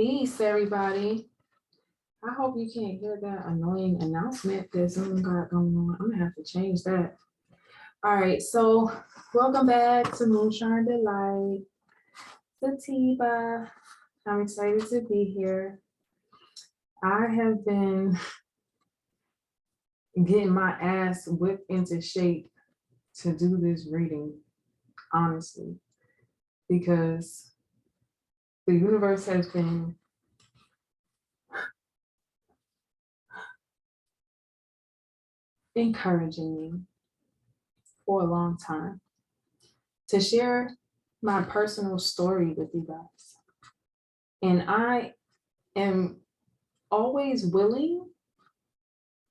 Peace, everybody. I hope you can't hear that annoying announcement that Zoom got going on. I'm gonna have to change that. All right, so welcome back to Moonshine Delight. Sativa. I'm excited to be here. I have been getting my ass whipped into shape to do this reading, honestly, because the universe has been encouraging me for a long time to share my personal story with you guys. And I am always willing,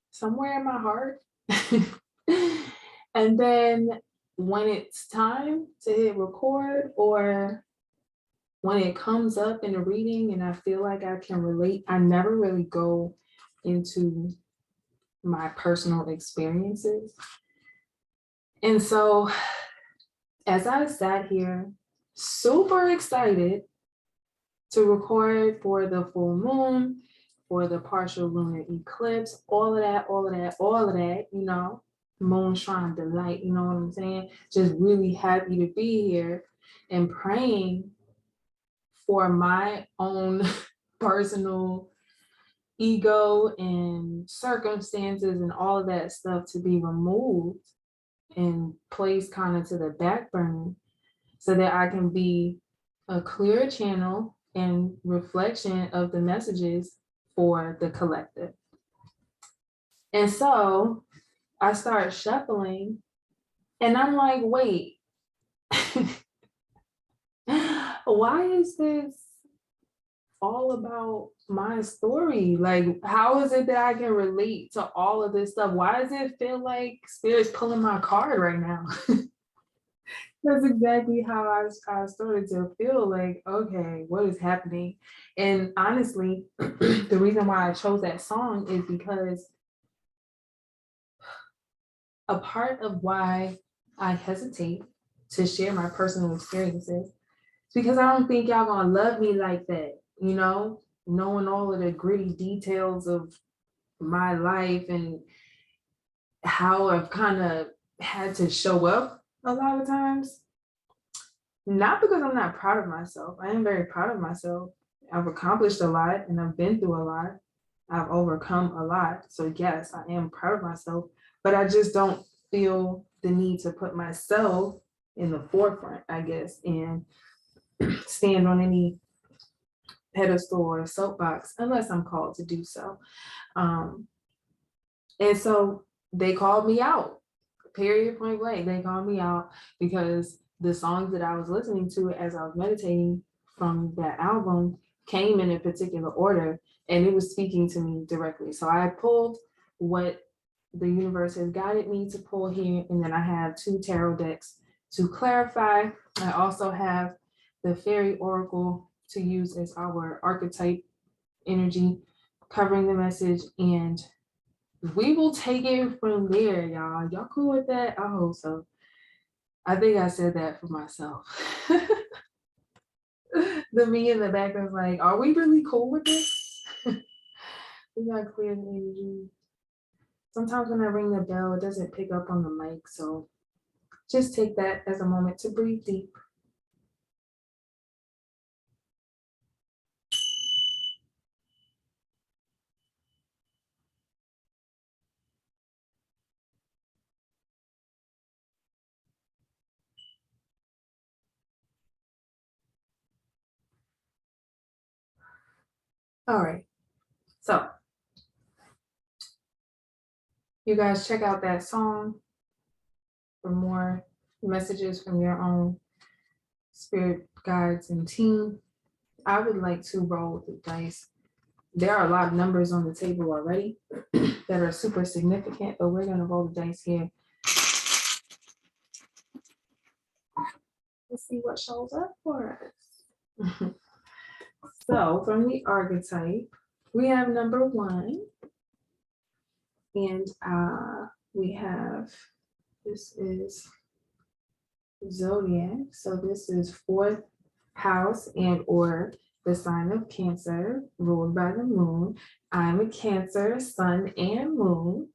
somewhere in my heart. And then when it's time to hit record, or when it comes up in a reading and I feel like I can relate, I never really go into my personal experiences. And so as I sat here super excited to record for the full moon, for the partial lunar eclipse, all of that, you know, Moonshine Delight, you know what I'm saying? Just really happy to be here and praying for my own personal ego and circumstances and all of that stuff to be removed and placed kind of to the back burner so that I can be a clear channel and reflection of the messages for the collective. And so I start shuffling and I'm like, wait, why is this all about my story? Like, how is it that I can relate to all of this stuff? Why does it feel like Spirit's pulling my card right now? That's exactly how I started to feel like, okay, what is happening? And honestly, the reason why I chose that song is because a part of why I hesitate to share my personal experiences is because I don't think y'all gonna love me like that, you know, knowing all of the gritty details of my life and how I've kind of had to show up a lot of times. Not because I'm not proud of myself. I am very proud of myself. I've accomplished a lot and I've been through a lot. I've overcome a lot. So yes, I am proud of myself, but I just don't feel the need to put myself in the forefront, I guess, and stand on any pedestal or soapbox unless I'm called to do so. And so they called me out, period, point blank. They called me out because the songs that I was listening to as I was meditating from that album came in a particular order and it was speaking to me directly. So I pulled what the universe has guided me to pull here, and then I have 2 tarot decks to clarify. I also have the fairy oracle to use as our archetype energy covering the message, and we will take it from there, y'all. Y'all cool with that? I hope so. I think I said that for myself. The me in the background's like, are we really cool with this? We gotta clear the energy. Sometimes when I ring the bell, it doesn't pick up on the mic, so just take that as a moment to breathe deep. All right, so you guys check out that song for more messages from your own spirit guides and team. I would like to roll the dice. There are a lot of numbers on the table already that are super significant, but we're gonna roll the dice here. Let's see what shows up for us. So from the archetype, we have number 1, and we have, this is zodiac, so this is 4th house and or the sign of Cancer, ruled by the moon. I'm a Cancer, sun and moon.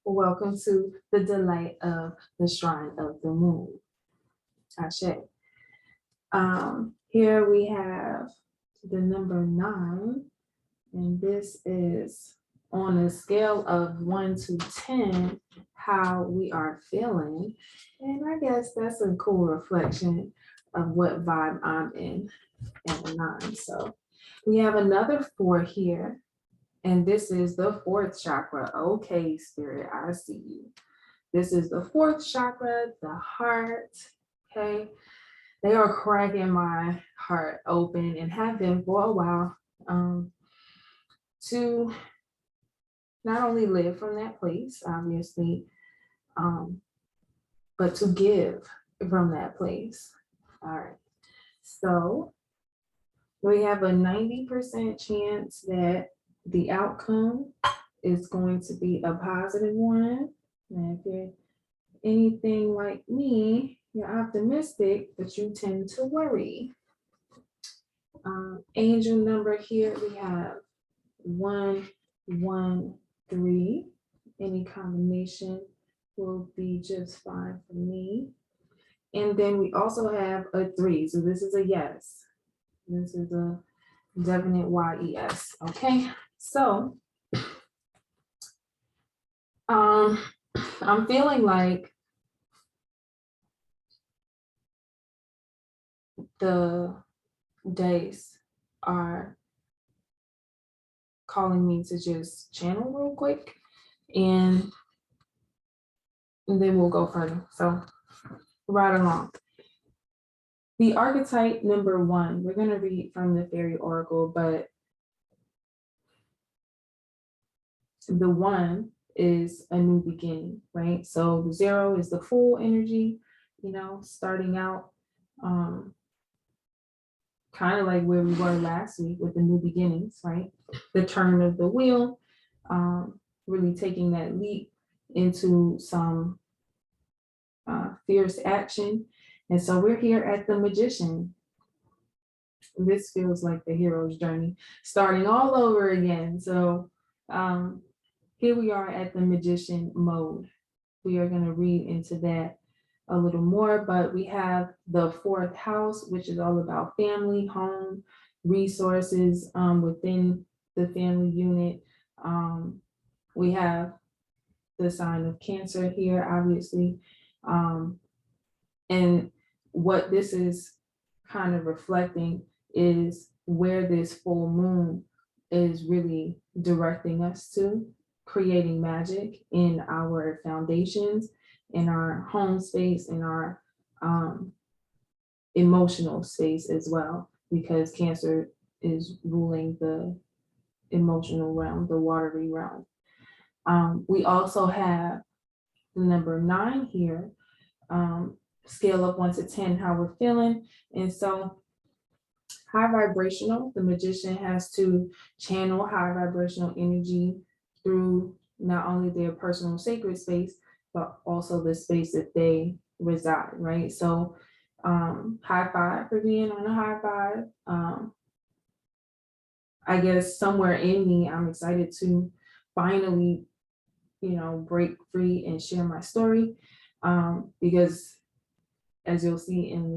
Welcome to the delight of the shrine of the moon. Ashe. Here we have the number 9, and this is on a scale of 1 to 10, how we are feeling. And I guess that's a cool reflection of what vibe I'm in at the 9. So we have another 4 here, and this is the 4th chakra. Okay, Spirit, I see you. This is the 4th chakra, the heart. Okay. They are cracking my heart open and have been for a while, to not only live from that place, obviously, but to give from that place. All right. So we have a 90% chance that the outcome is going to be a positive one. And if you're anything like me, you're optimistic, but you tend to worry. Angel number here, we have 113. Any combination will be just fine for me. And then we also have a 3. So this is a yes. This is a definite YES. Okay. So I'm feeling like the days are calling me to just channel real quick, and then we'll go further. So right along. The archetype number 1, we're going to read from the Fairy Oracle, but the 1 is a new beginning, right? So the 0 is the full energy, starting out, kind of like where we were last week with the new beginnings, right? The turn of the wheel, really taking that leap into some fierce action. And so we're here at the Magician. This feels like the hero's journey, starting all over again. So here we are at the Magician mode. We are going to read into that a little more, but we have the 4th house, which is all about family, home, resources within the family unit. We have the sign of Cancer here, obviously. And what this is kind of reflecting is where this full moon is really directing us to, creating magic in our foundations, in our home space, in our emotional space as well, because Cancer is ruling the emotional realm, the watery realm. We also have the number 9 here, scale of 1 to 10, how we're feeling. And so high vibrational, the Magician has to channel high vibrational energy through not only their personal sacred space, but also the space that they reside, right? So high five for being on a high five. I guess somewhere in me, I'm excited to finally, break free and share my story, because as you'll see in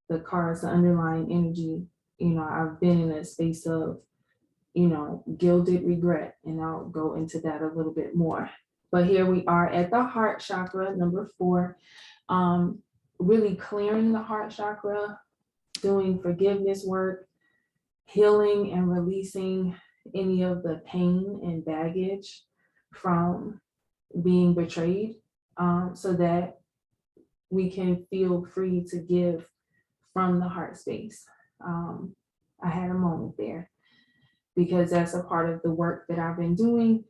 the cards, the underlying energy, I've been in a space of, gilded regret, and I'll go into that a little bit more. But here we are at the heart chakra, number 4, really clearing the heart chakra, doing forgiveness work, healing and releasing any of the pain and baggage from being betrayed, so that we can feel free to give from the heart space. I had a moment there because that's a part of the work that I've been doing,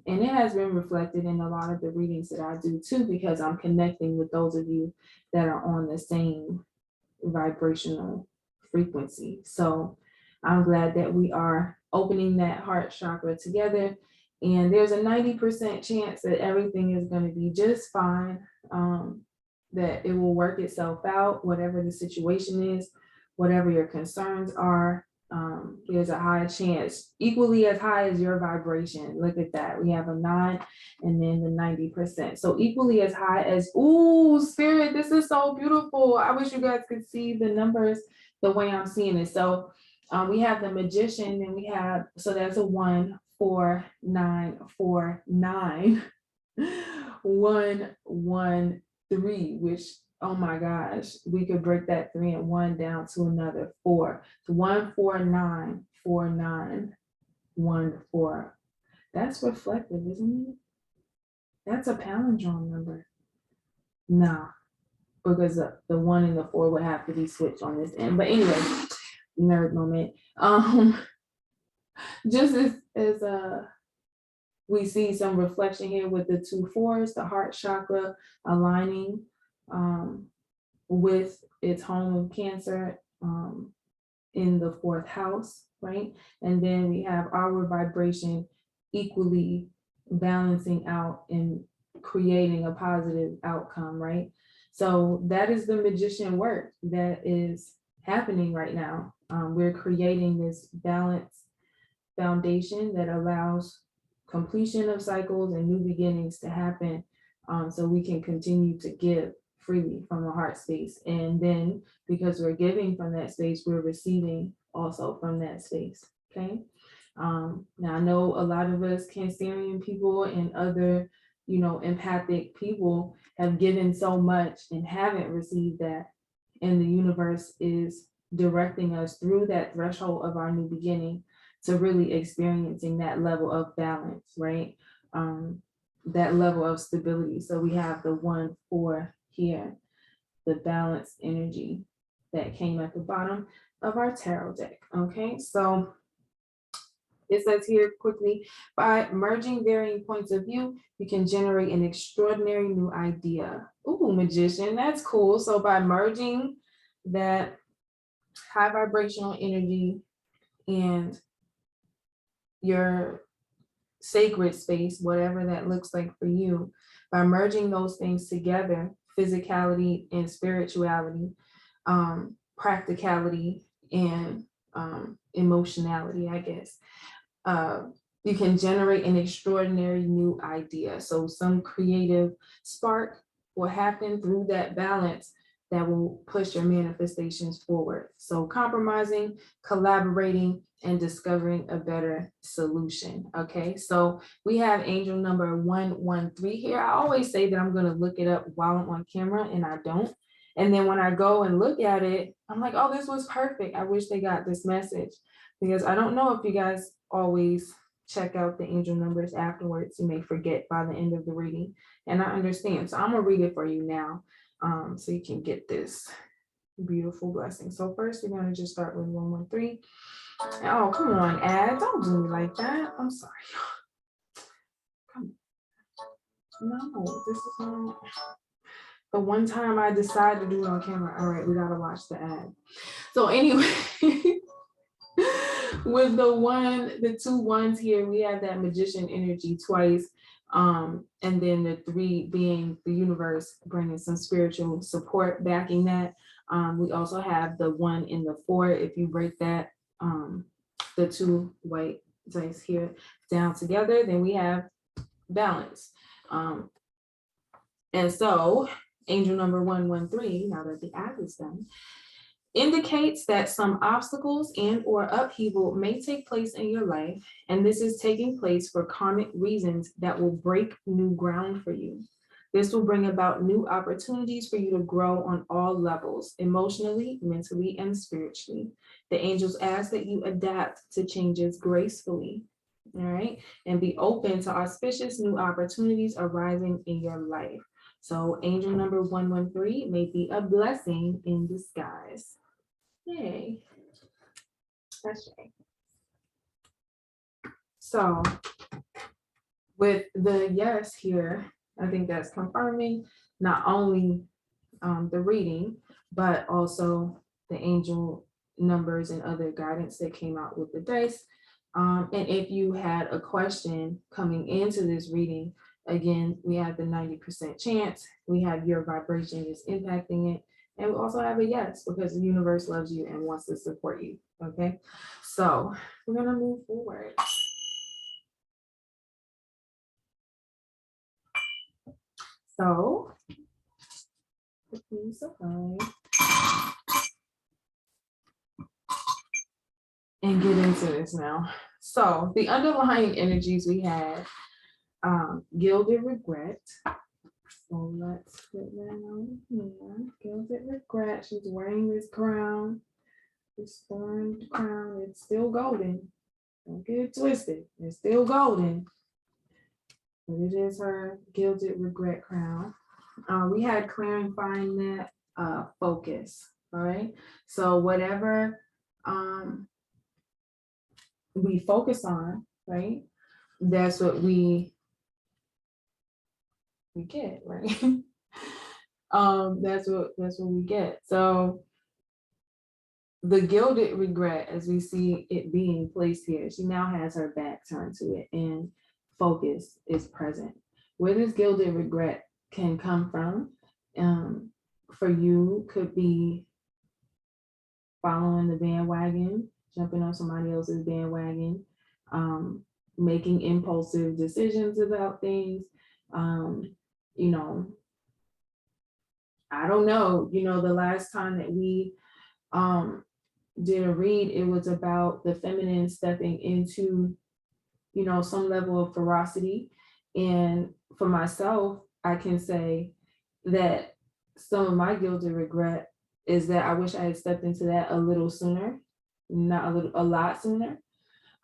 and it has been reflected in a lot of the readings that I do too, because I'm connecting with those of you that are on the same vibrational frequency. So I'm glad that we are opening that heart chakra together, and there's a 90% chance that everything is going to be just fine, that it will work itself out, whatever the situation is, whatever your concerns are. There's a high chance, equally as high as your vibration. Look at that. We have a 9 and then the 90%. So equally as high as, ooh, Spirit, this is so beautiful. I wish you guys could see the numbers the way I'm seeing it. So we have the Magician, and we have, so that's a 1, 4, 9, 4, 9, 1, 1, 3, which, oh my gosh, we could break that 3 and 1 down to another 4. So 1, 4, 9, 4, 9, 1, 4. That's reflective, isn't it? That's a palindrome number. Nah, because the 1 and the 4 would have to be switched on this end. But anyway, nerd moment. Just as we see some reflection here with the 2 4s, the heart chakra aligning with its home of Cancer in the 4th house, right? And then we have our vibration equally balancing out and creating a positive outcome, right? So that is the Magician work that is happening right now. We're creating this balanced foundation that allows completion of cycles and new beginnings to happen, so we can continue to give freely from a heart space. And then because we're giving from that space, we're receiving also from that space. Okay. Now I know a lot of us Cancerian people and other, empathic people have given so much and haven't received that. And the universe is directing us through that threshold of our new beginning to really experiencing that level of balance, right? That level of stability. So we have the 1, 4 here, the balanced energy that came at the bottom of our tarot deck. Okay, so it says here quickly, by merging varying points of view, you can generate an extraordinary new idea. Ooh, Magician, that's cool. So by merging that high vibrational energy and your sacred space, whatever that looks like for you, by merging those things together, physicality and spirituality, practicality and emotionality, I guess, you can generate an extraordinary new idea. So some creative spark will happen through that balance that will push your manifestations forward. So compromising, collaborating, and discovering a better solution. Okay, so we have angel number 113 here. I always say that I'm going to look it up while I'm on camera, and I don't. And then when I go and look at it, I'm like, oh, this was perfect. I wish they got this message, because I don't know if you guys always check out the angel numbers afterwards. You may forget by the end of the reading, and I understand. So I'm gonna read it for you now, so you can get this beautiful blessing. So first, we're gonna just start with 113. Oh, come on, Ad, don't do me like that. I'm sorry. Come on. No, this is not the one time I decide to do it on camera. All right, we gotta watch the ad. So anyway, with the 2 1s here, we have that Magician energy twice, and then the 3 being the universe bringing some spiritual support backing that. We also have the 1 and the 4. If you break that, the 2 white dice here down together, then we have balance. And so angel number 113, now that the ad is done, indicates that some obstacles and or upheaval may take place in your life, and this is taking place for karmic reasons that will break new ground for you. This will bring about new opportunities for you to grow on all levels, emotionally, mentally, and spiritually. The angels ask that you adapt to changes gracefully, all right, and be open to auspicious new opportunities arising in your life. So angel number 113 may be a blessing in disguise. Yay. That's right. So with the yes here, I think that's confirming not only the reading, but also the angel numbers and other guidance that came out with the dice. And if you had a question coming into this reading, again, we have the 90% chance. We have your vibration is impacting it. And we also have a yes, because the universe loves you and wants to support you. Okay, so we're gonna move forward. So, please and get into this now. So the underlying energies we had, gilded regret. So let's put that on here. Gilded regret. She's wearing this crown, this thorn crown. It's still golden. Don't get it twisted. It's still golden, but it is her gilded regret crown. We had clarifying that focus. All right. So whatever we focus on, right? That's what we get, right? That's what we get. So the gilded regret, as we see it being placed here, she now has her back turned to it and focus is present. Where this gilded regret can come from, for you, could be following the bandwagon, jumping on somebody else's bandwagon, making impulsive decisions about things. You know, I don't know, the last time that we did a read, it was about the feminine stepping into, some level of ferocity. And for myself, I can say that some of my guilt and regret is that I wish I had stepped into that a little sooner, not a lot sooner.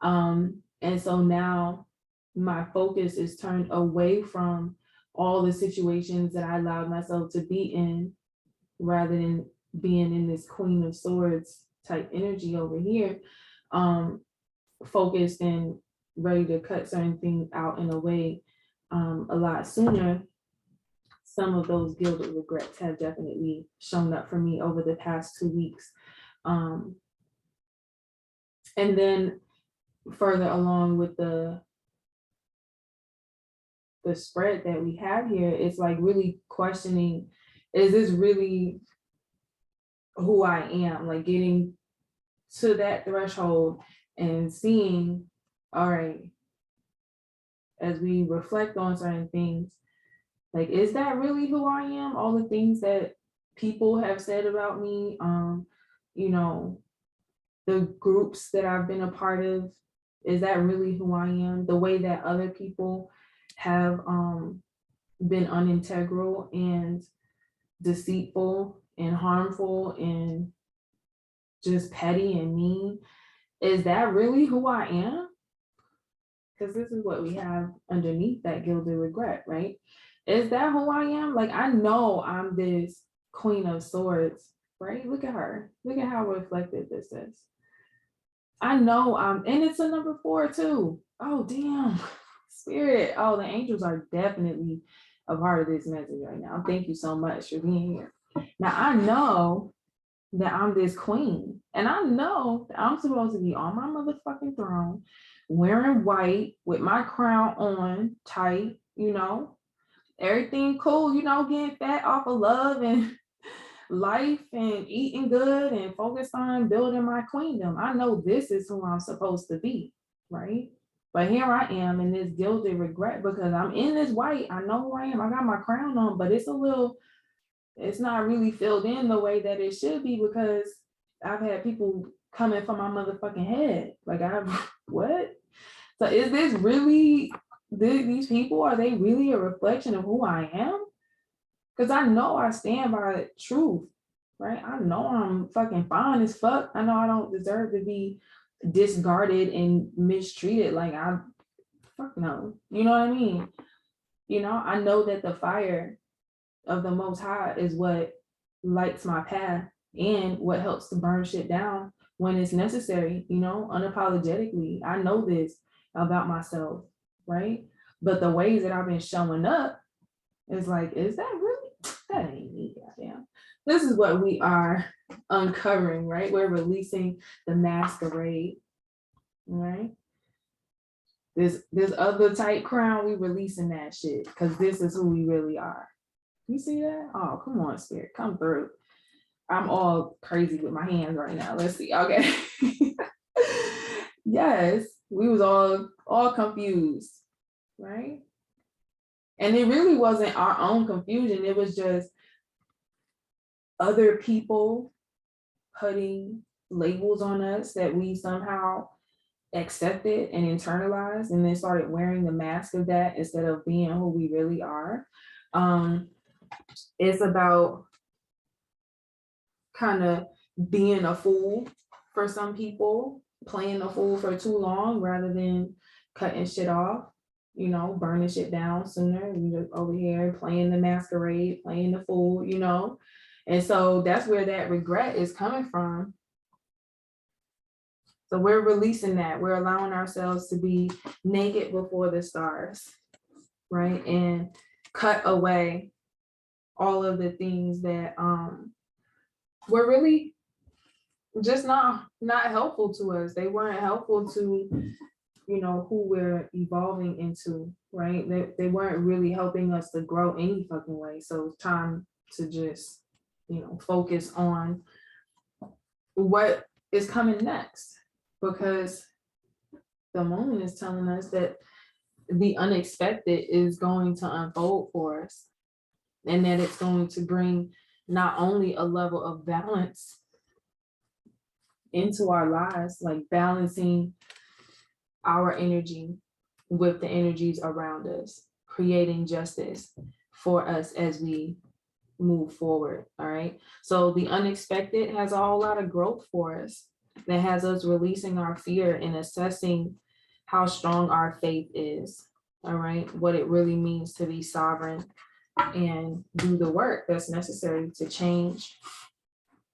And so now my focus is turned away from all the situations that I allowed myself to be in, rather than being in this Queen of Swords type energy over here, focused and ready to cut certain things out in a way a lot sooner. Some of those gilded regrets have definitely shown up for me over the past 2 weeks. And then further along with the spread that we have here, it's like really questioning, is this really who I am? Like getting to that threshold and seeing, all right, as we reflect on certain things, like, is that really who I am? All the things that people have said about me, the groups that I've been a part of, is that really who I am? The way that other people have been unintegral and deceitful and harmful and just petty and mean, is that really who I am? Because this is what we have underneath that gilded regret, right? Is that who I am? Like, I know I'm this Queen of Swords, right? Look at her. Look at how reflected this is. I know and it's a number 4 too. Oh, damn. Spirit. Oh, the angels are definitely a part of this message right now. Thank you so much for being here. Now, I know that I'm this queen, and I know that I'm supposed to be on my motherfucking throne, wearing white with my crown on tight, everything cool, getting fat off of love and life and eating good and focused on building my queendom. I know this is who I'm supposed to be, right? But here I am in this gilded regret because I'm in this white. I know who I am. I got my crown on, but it's not really filled in the way that it should be, because I've had people coming for my motherfucking head. Like, what? So is this really, these people, are they really a reflection of who I am? Because I know I stand by truth, right? I know I'm fucking fine as fuck. I know I don't deserve to be discarded and mistreated. Like, fuck no. You know what I mean? I know that the fire of the Most High is what lights my path and what helps to burn shit down when it's necessary, unapologetically. I know this about myself, right? But the ways that I've been showing up is like, is that really? That ain't me, goddamn. This is what we are uncovering, right? We're releasing the masquerade, right? This other tight crown, we releasing that shit because this is who we really are. You see that? Oh, come on, Spirit, come through. I'm all crazy with my hands right now. Let's see. Okay. Yes, we was all confused, right? And it really wasn't our own confusion. It was just other people putting labels on us that we somehow accepted and internalized, and then started wearing the mask of that instead of being who we really are. It's about kind of being a fool for some people, playing a fool for too long rather than cutting shit off, you know, burning shit down sooner. You just over here playing the masquerade, playing the fool, you know. And so that's where that regret is coming from. So we're releasing that. We're allowing ourselves to be naked before the stars, right? And cut away all of the things that were really just not helpful to us. They weren't helpful to, you know, who we're evolving into, right? They weren't really helping us to grow any fucking way. So it's time to just, you know, focus on what is coming next, because the moment is telling us that the unexpected is going to unfold for us, and that it's going to bring not only a level of balance into our lives, like balancing our energy with the energies around us, creating justice for us as we move forward. All right. So the unexpected has a whole lot of growth for us, that has us releasing our fear and assessing how strong our faith is. All right. What it really means to be sovereign and do the work that's necessary to change.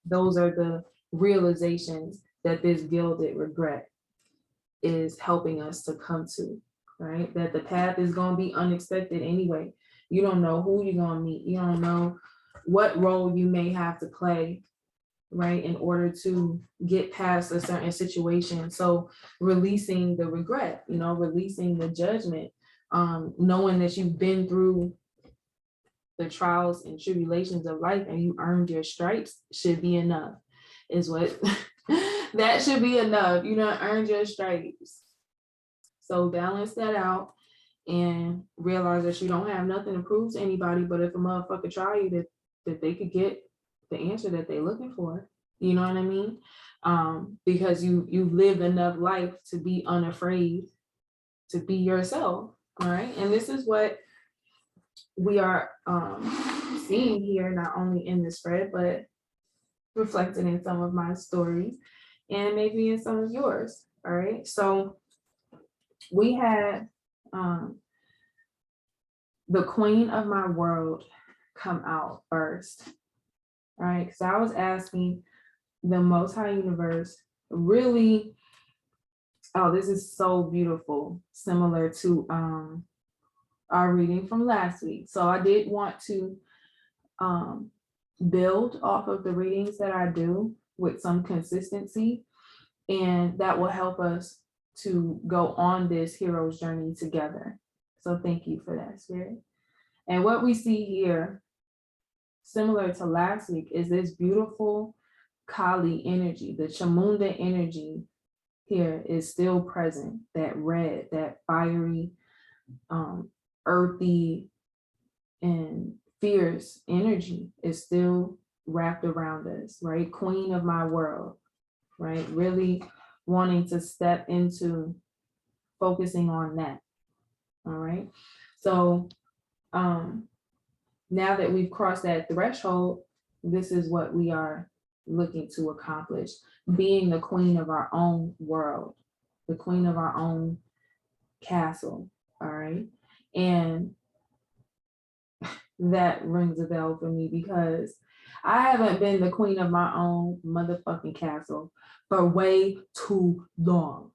Those are the realizations that this gilded regret is helping us to come to, right? That the path is going to be unexpected anyway. You don't know who you're going to meet. You don't know what role you may have to play, right, in order to get past a certain situation. So releasing the regret, you know, releasing the judgment, knowing that you've been through the trials and tribulations of life and you earned your stripes should be enough, is what that should be enough. You know, earned your stripes. So balance that out and realize that you don't have nothing to prove to anybody, but if a motherfucker try you, that they could get the answer that they're looking for. You know what I mean? Because you lived enough life to be unafraid to be yourself. All right. And this is what we are seeing here, not only in this spread, but reflected in some of my stories and maybe in some of yours. All right. So we had the Queen of My World come out first. All right. Because I was asking the Most High Universe, really, oh, this is so beautiful, similar to our reading from last week. So I did want to build off of the readings that I do with some consistency, and that will help us to go on this hero's journey together. So thank you for that, Spirit. And what we see here, similar to last week, is this beautiful Kali energy. The Chamunda energy here is still present. That red, that fiery, earthy, and fierce energy is still wrapped around us, right? Queen of my world, right? Really wanting to step into focusing on that. All right. So now that we've crossed that threshold, this is what we are looking to accomplish, being the queen of our own world, the queen of our own castle. All right. And that rings a bell for me because I haven't been the queen of my own motherfucking castle for way too long.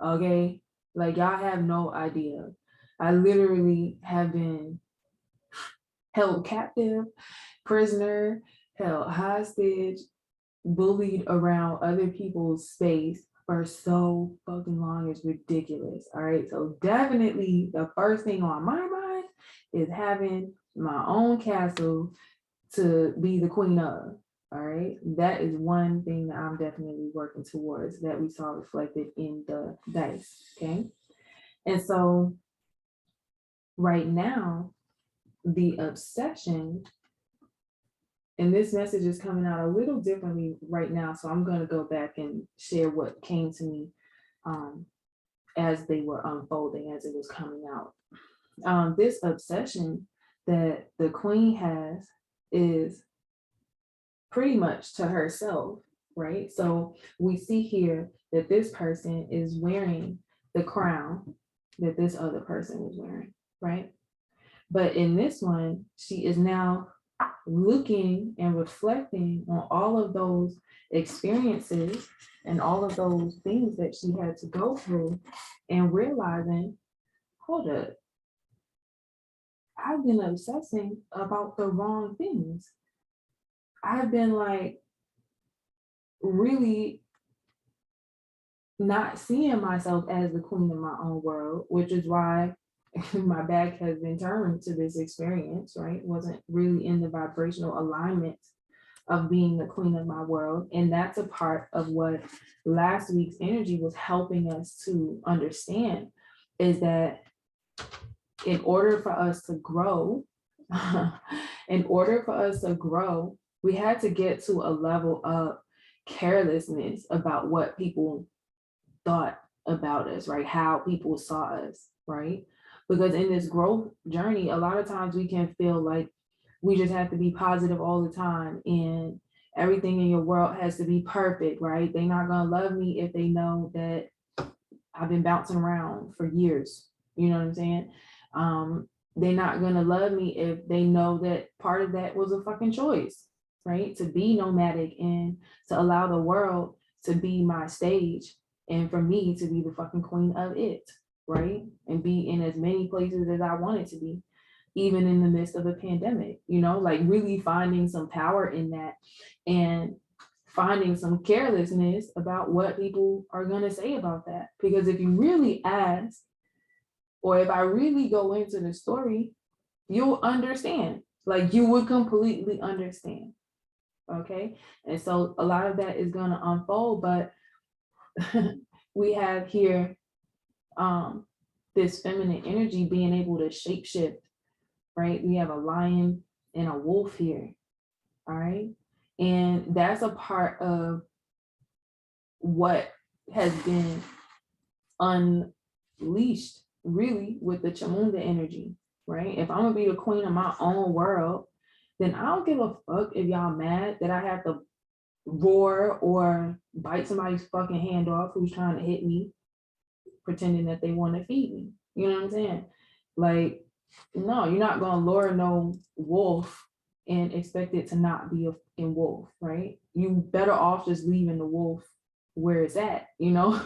Okay. Like, y'all have no idea. I literally have been held captive, prisoner, held hostage, bullied around other people's space for so fucking long. It's ridiculous. All right. So definitely the first thing on my mind is having my own castle to be the queen of. All right, that is one thing that I'm definitely working towards, that we saw reflected in the dice. Okay, and so right now, the obsession, and this message is coming out a little differently right now, so I'm going to go back and share what came to me as they were unfolding, as it was coming out. This obsession that the queen has is pretty much to herself, right? So we see here that this person is wearing the crown that this other person was wearing, right? But in this one, she is now looking and reflecting on all of those experiences and all of those things that she had to go through, and realizing, hold up, I've been obsessing about the wrong things. I've been like really not seeing myself as the queen of my own world, which is why my back has been turned to this experience, right? Wasn't really in the vibrational alignment of being the queen of my world. And that's a part of what last week's energy was helping us to understand, is that in order for us to grow, we had to get to a level of carelessness about what people thought about us, right? How people saw us, right? Because in this growth journey, a lot of times we can feel like we just have to be positive all the time, and everything in your world has to be perfect, right? They're not gonna love me if they know that I've been bouncing around for years. You know what I'm saying? They're not gonna love me if they know that part of that was a fucking choice, right? To be nomadic and to allow the world to be my stage, and for me to be the fucking queen of it, right? And be in as many places as I wanted to be, even in the midst of a pandemic, you know, like really finding some power in that, and finding some carelessness about what people are going to say about that. Because if you really ask, or if I really go into the story, you'll understand, like you would completely understand. Okay. And so a lot of that is going to unfold, but we have here this feminine energy being able to shapeshift, right? We have a lion and a wolf here. All right. And that's a part of what has been unleashed really with the Chamunda energy, right? If I'm gonna be the queen of my own world, then I don't give a fuck if y'all mad that I have to roar or bite somebody's fucking hand off who's trying to hit me, pretending that they want to feed me. You know what I'm saying? Like, no, you're not gonna lure no wolf and expect it to not be a fucking wolf, right? You better off just leaving the wolf where it's at, you know?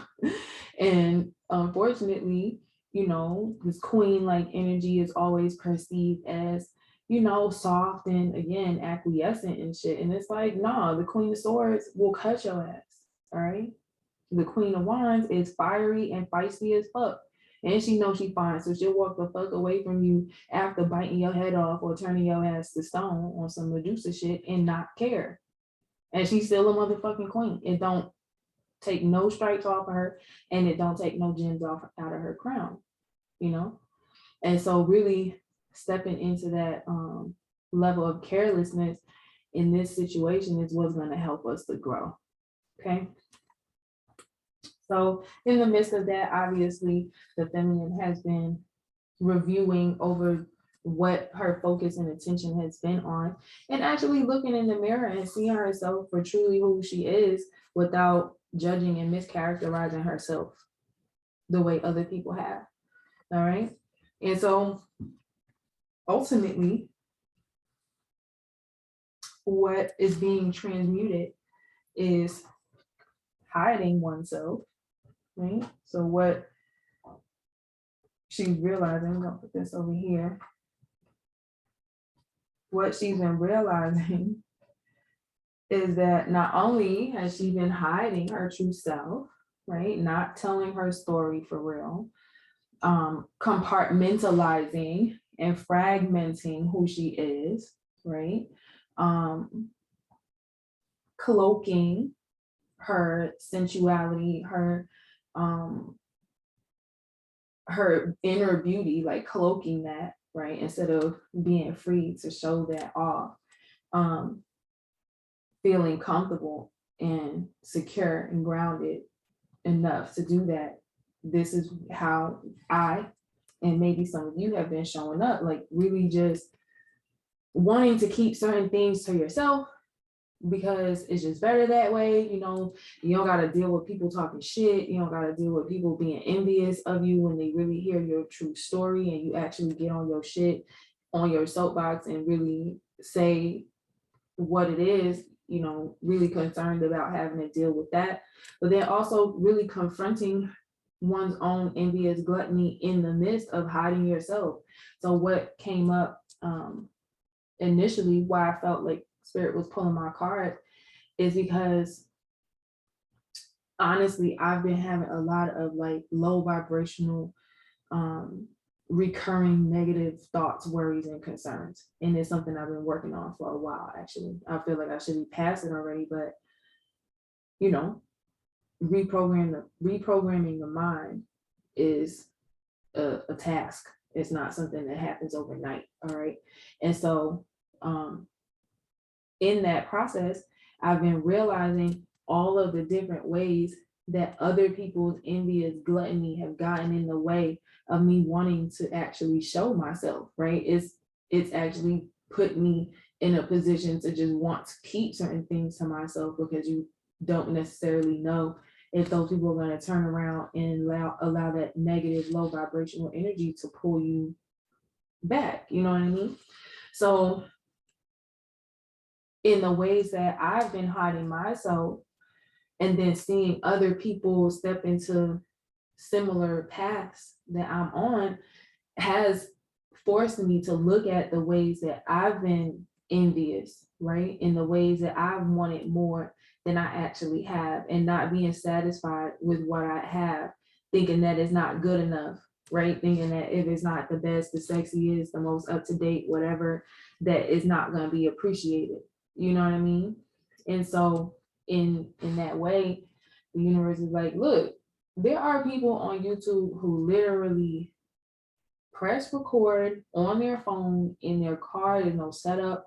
And unfortunately, you know, this queen-like energy is always perceived as, you know, soft and again, acquiescent and shit. And it's like, nah, the Queen of Swords will cut your ass, all right? The Queen of Wands is fiery and feisty as fuck. And she knows she fine, so she'll walk the fuck away from you after biting your head off or turning your ass to stone on some Medusa shit and not care. And she's still a motherfucking queen. It don't take no stripes off of her, and it don't take no gems off out of her crown, you know? And so really stepping into that level of carelessness in this situation is what's going to help us to grow. Okay. So in the midst of that, obviously the feminine has been reviewing over what her focus and attention has been on, and actually looking in the mirror and seeing herself for truly who she is without judging and mischaracterizing herself the way other people have. All right. And so ultimately, what is being transmuted is hiding oneself, right? So what she's realizing, I'm gonna put this over here. What she's been realizing is that not only has she been hiding her true self, right? Not telling her story for real, compartmentalizing and fragmenting who she is, right? cloaking her sensuality, her inner beauty, like cloaking that, right? Instead of being free to show that off, feeling comfortable and secure and grounded enough to do that. This is how I, and maybe some of you have been showing up, like really just wanting to keep certain things to yourself because it's just better that way. You know, you don't got to deal with people talking shit. You don't got to deal with people being envious of you when they really hear your true story and you actually get on your shit, on your soapbox, and really say what it is, you know, really concerned about having to deal with that. But then also really confronting one's own envious gluttony in the midst of hiding yourself. So what came up initially, why I felt like Spirit was pulling my card, is because honestly, I've been having a lot of like low vibrational, recurring negative thoughts, worries, and concerns. And it's something I've been working on for a while, actually. I feel like I should be past it already, but you know, reprogramming the mind is a task. It's not something that happens overnight. All right. And so in that process, I've been realizing all of the different ways that other people's envious gluttony have gotten in the way of me wanting to actually show myself, right? It's actually put me in a position to just want to keep certain things to myself because you don't necessarily know if those people are going to turn around and allow that negative, low vibrational energy to pull you back. You know what I mean? So in the ways that I've been hiding myself and then seeing other people step into similar paths that I'm on has forced me to look at the ways that I've been envious, right? In the ways that I've wanted more than I actually have, and not being satisfied with what I have, thinking that it's not good enough, right? Thinking that if it's not the best, the sexiest, the most up to date, whatever, that it's not going to be appreciated. You know what I mean? And so in that way, the universe is like, look, there are people on YouTube who literally press record on their phone in their car. There's no setup,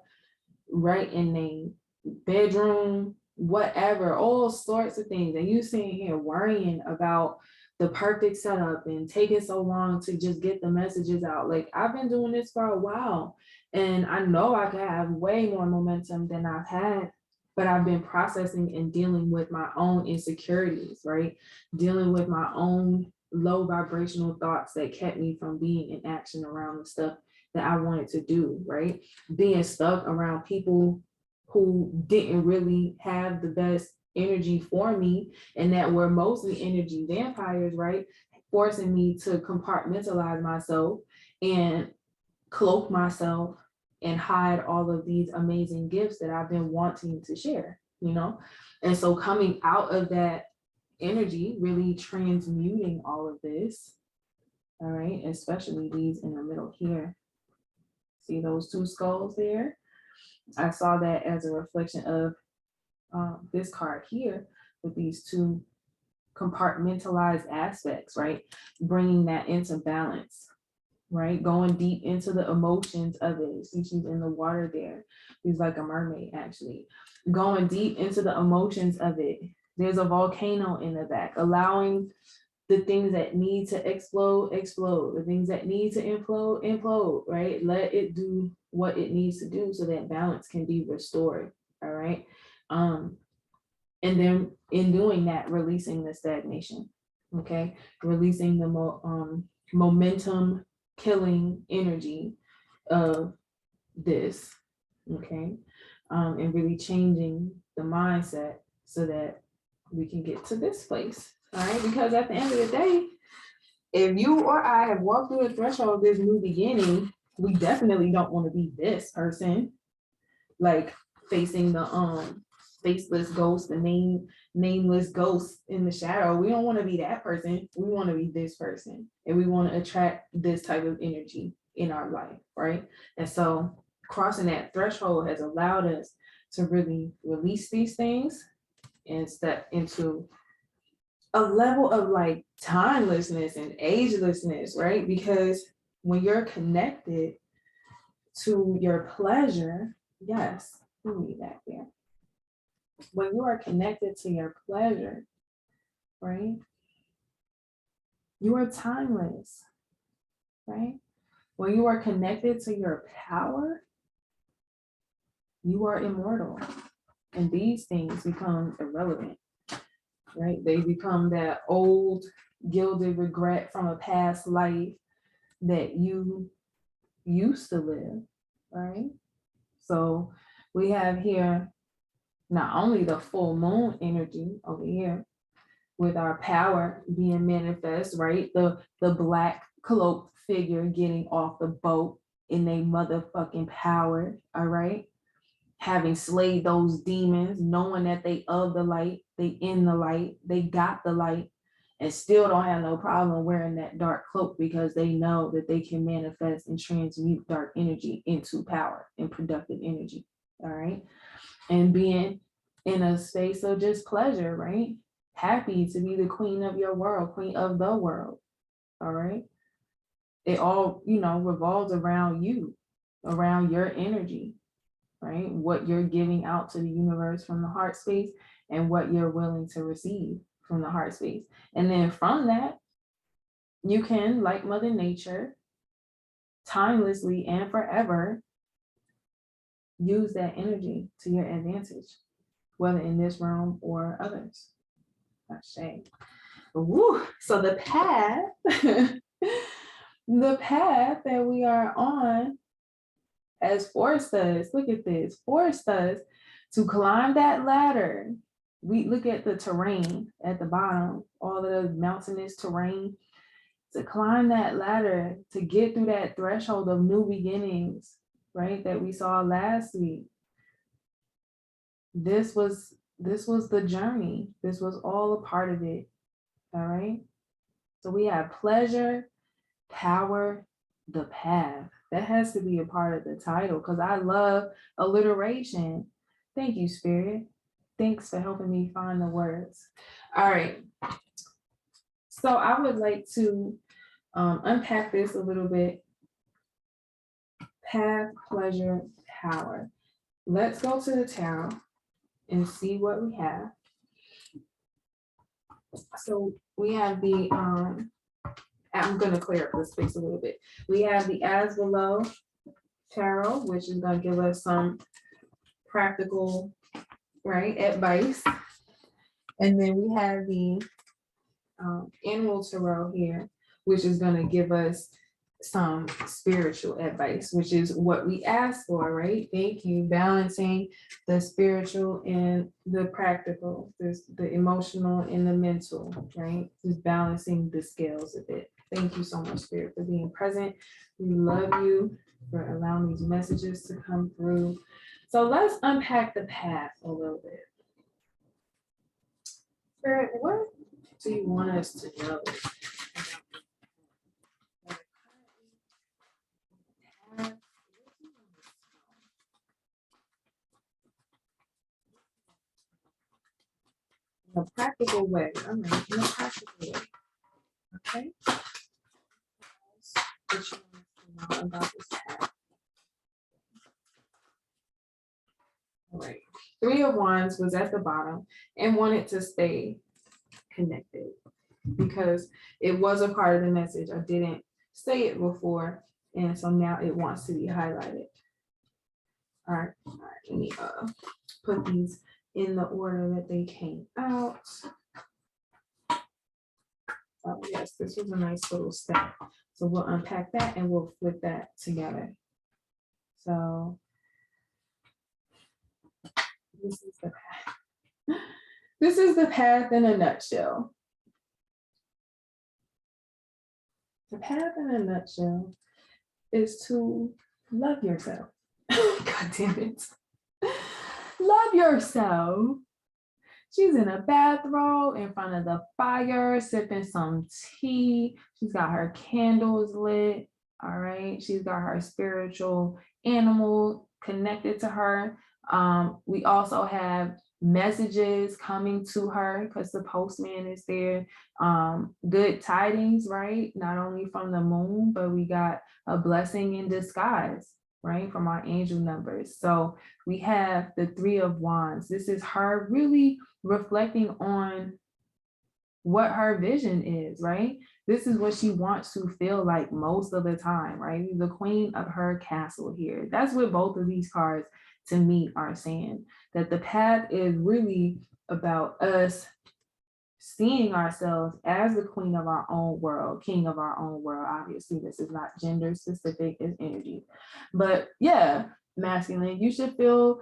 right in their bedroom, whatever, all sorts of things. And you sitting here worrying about the perfect setup and taking so long to just get the messages out. Like, I've been doing this for a while and I know I could have way more momentum than I've had, but I've been processing and dealing with my own insecurities, right? Dealing with my own low vibrational thoughts that kept me from being in action around the stuff that I wanted to do, right? Being stuck around people who didn't really have the best energy for me and that were mostly energy vampires, right? Forcing me to compartmentalize myself and cloak myself and hide all of these amazing gifts that I've been wanting to share, you know? And so coming out of that energy, really transmuting all of this, all right, especially these in the middle here. See those two skulls there? I saw that as a reflection of this card here with these two compartmentalized aspects, right? Bringing that into balance, right? Going deep into the emotions of it. See, she's in the water there. She's like a mermaid, actually. Going deep into the emotions of it. There's a volcano in the back, allowing the things that need to explode, explode. The things that need to implode, implode, right? Let it do what it needs to do so that balance can be restored, all right? And then in doing that, releasing the stagnation, okay? Releasing the momentum killing energy of this, okay? And really changing the mindset so that we can get to this place, all right? Because at the end of the day, if you or I have walked through the threshold of this new beginning, we definitely don't want to be this person, like facing the faceless ghost, the nameless ghost in the shadow. We don't want to be that person. We want to be this person, and we want to attract this type of energy in our life, right? And so crossing that threshold has allowed us to really release these things and step into a level of like timelessness and agelessness, right? Because when you're connected to your pleasure, yes, let me back there. When you are connected to your pleasure, right? You are timeless, right? When you are connected to your power, you are immortal. And these things become irrelevant, right? They become that old gilded regret from a past life that you used to live, right? So we have here not only the full moon energy over here with our power being manifest, right? The black cloaked figure getting off the boat in their motherfucking power, all right? Having slayed those demons, knowing that they of the light, they in the light, they got the light, and still don't have no problem wearing that dark cloak because they know that they can manifest and transmute dark energy into power and productive energy, all right? And being in a space of just pleasure, right? Happy to be the queen of your world, queen of the world, all right? It all, revolves around you, around your energy, right? What you're giving out to the universe from the heart space and what you're willing to receive from the heart space. And then from that, you can, like Mother Nature, timelessly and forever, use that energy to your advantage, whether in this realm or others. Shame. Woo. So the path, the path that we are on has forced us, look at this, forced us to climb that ladder. We look at the terrain at the bottom, all of the mountainous terrain, to climb that ladder, to get through that threshold of new beginnings, right? That we saw last week. This was the journey. This was all a part of it. All right. So we have pleasure, power, the path. That has to be a part of the title because I love alliteration. Thank you, Spirit. Thanks for helping me find the words. All right. So I would like to unpack this a little bit. Path, pleasure, power. Let's go to the tarot and see what we have. So we have the, I'm going to clear up the space a little bit. We have the As Below Tarot, which is going to give us some practical, right, advice. And then we have the Animal Tarot here, which is going to give us some spiritual advice, which is what we asked for, right? Thank you. Balancing the spiritual and the practical, there's the emotional and the mental, right? Just balancing the scales a bit. Thank you so much, Spirit, for being present. We love you for allowing these messages to come through. So let's unpack the path a little bit. Spirit, what do you want us to know? In a practical way. All right, in a practical way. Okay. What you want to know about this path? All right. 3 of Wands was at the bottom and wanted to stay connected because it was a part of the message. I didn't say it before, and so now it wants to be highlighted. All right. Let me put these in the order that they came out. Oh, yes, this was a nice little step. So we'll unpack that and we'll flip that together. So this is the path. This is the path in a nutshell. The path in a nutshell is to love yourself. God damn it. Love yourself. She's in a bathrobe in front of the fire, sipping some tea. She's got her candles lit. All right. She's got her spiritual animal connected to her. We also have messages coming to her because the postman is there. Good tidings, right? Not only from the moon, but we got a blessing in disguise, right? From our angel numbers. So we have the 3 of Wands. This is her really reflecting on what her vision is, right? This is what she wants to feel like most of the time, right? The queen of her castle here. That's what both of these cards to me are saying, that the path is really about us seeing ourselves as the queen of our own world, king of our own world. Obviously, this is not gender specific, it's energy. But yeah, masculine, you should feel